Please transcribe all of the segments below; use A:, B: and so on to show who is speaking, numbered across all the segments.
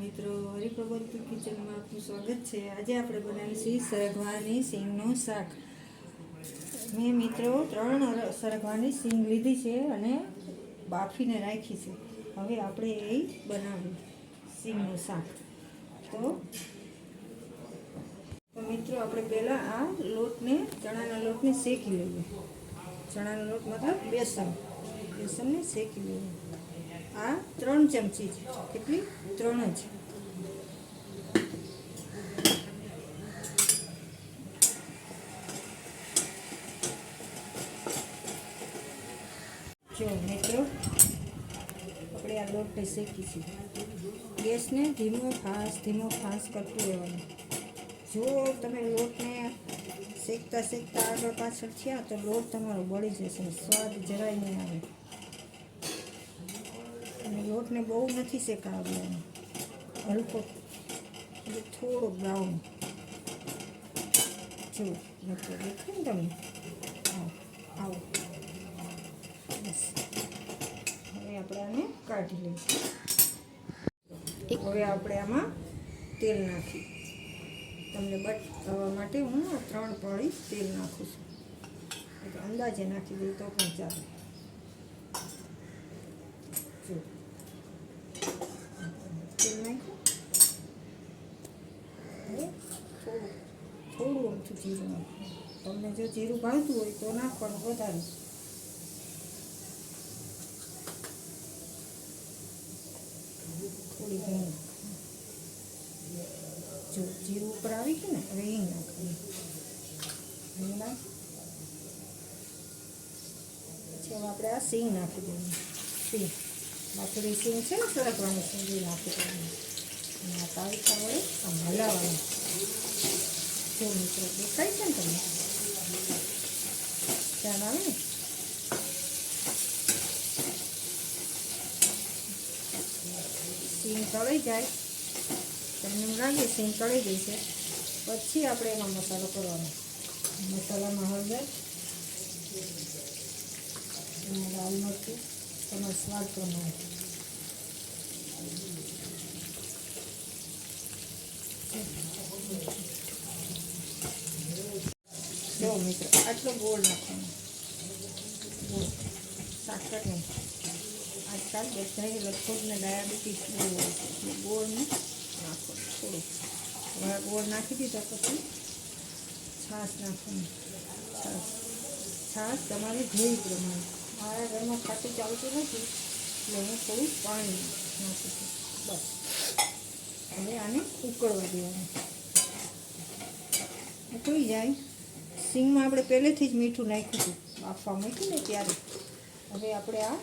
A: મિત્રો, હરિપ્રબલ કિચનમાં આપનું સ્વાગત છે। આજે આપણે બનાવીશું સરગવાની સિંગનું શાક। મેં મિત્રો 3 સરગવાની સિંગ લીધી છે અને બાફીને રાખી છે। હવે આપણે એ બનાવ્યું સિંગનું શાક। તો મિત્રો આપણે પહેલાં આ લોટને ચણાના લોટને શેકી લઈએ। ચણાનો લોટ મતલબ બેસનને શેકી લઈએ। આ 3 ચમચી છે। કેટલી? 3 જ। જો મિત્રો આપણે આ લોટને શેકીશું। ગેસને ધીમો ફાસ કરતું રહેવાનું। જો તમે લોટને શેકતા આગળ પાછળ થયા તો લોટ તમારો બળી જશે, સ્વાદ જરાય નહીં આવે। અને લોટને બહુ નથી શેકાવવાનો, હલકો એટલે થોડો બ્રાઉન। જો મિત્રો દેખાય ને તમને? આવો બસ। હવે આપણે આને કાઢી લઈશું। હવે આપણે આમાં તેલ નાખી, તમને બતાવવા માટે હું 3 પળી તેલ નાખું છું। અંદાજે નાખી દઈએ તો પણ ચાલે। જો તેલ નાખ્યું, હવે થોડું અમથું જીરું નાખવું। તમને જો જીરું ભાવતું હોય તો નાખવાનું વધારે। થોડી હિંગ, જો જીરું ઉપર આવી ગયું ને, હવે હિંગ નાખવી। હિંગ નાખ, પછી હવે આપણે આ સિંગ નાખી દઈએ। સિંગ બાકી સિંગ છે ને, સરગવાની સિંગ એ નાખી દઈએ। અને આ તાવીથા વડે આમ હલાવવાનું। જો મિત્રો દેખાય છે ને તમને? ધ્યાન આવે ને? સિંગ તળાઈ જાય, તમને એમ લાગે સિંગ તળાઈ ગઈ છે, પછી આપણે એમાં મસાલો કરવાનો। મસાલામાં હળદર અને લાલ મરચું તમારા સ્વાદ પ્રમાણે। જો મિત્રો આટલો ગોળ નાખવાનો, ગોળ, સાકર નહીં। આજકાલ બધાએ લગભગ ને ડાયાબિટીસ બહુ હોય છે, એટલે ગોળને નાખો થોડું। હવે ગોળ નાખી દીધા પછી છાશ નાખવાની। છાશ તમારે જોઈ પ્રમાણે। મારા ઘરમાં ખાટું ચાલતું નથી એટલે હું થોડું પાણી નાખું છું, બસ। હવે આને ઉકળવા દેવાનું। ઉકળી જાય, સિંગમાં આપણે પહેલેથી જ મીઠું નાખ્યું હતું, બાફવા મૂક્યું ને ત્યારે। હવે આપણે આ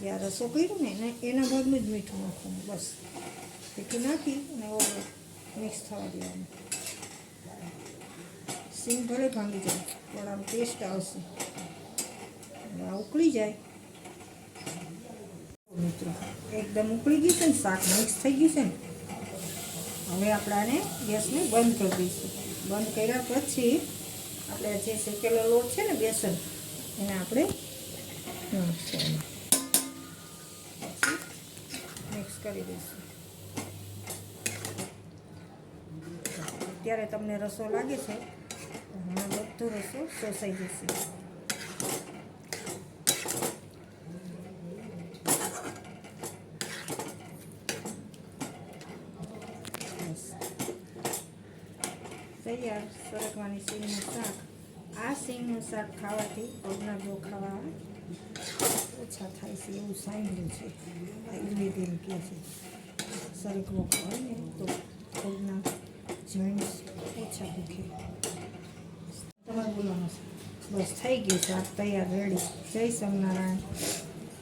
A: જ્યાં રસો કર્યું ને એના ભાગનું જ મીઠું નાખવાનું, બસ। મીઠું નાખી અને મિક્સ થવા દેવાનું। સિંગ ભલે ભાંગી જાય પણ આમ ટેસ્ટ આવશે। આ ઉકળી જાય મિત્રો, એકદમ ઉકળી ગયું છે ને, શાક મિક્સ થઈ ગયું છે ને। હવે આપણે આને ગેસને બંધ કરી દઈશું। બંધ કર્યા પછી આપણે જે શેકેલો લોટ છે ને બેસન, એને આપણે નાખશું, મિક્સ કરી દઈશું। અત્યારે તમને રસો લાગે છે, હમણાં બધો રસો શોષાઈ જશે। તૈયાર સરગવાની સિંગનું શાક। આ સિંગનું શાક ખાવાથી પગના દુખાવા ઓછા થાય છે એવું સાંભળ્યું છે। આયુર્વેદ કહે છે સરગવો ખાવાય ને તો પગના જોઈન્ટ્સ ઓછા દુખે। તમારે બોલવાનું છે? બસ થઈ ગયું શાક તૈયાર, રેડી। જય સ્વામિનારાયણ।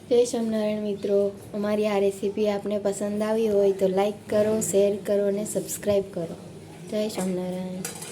B: જય સ્વામિનારાયણ મિત્રો, અમારી આ રેસીપી આપને પસંદ આવી હોય તો લાઈક કરો, શેર કરો અને સબસ્ક્રાઈબ કરો। જય સ્વામિનારાયણ।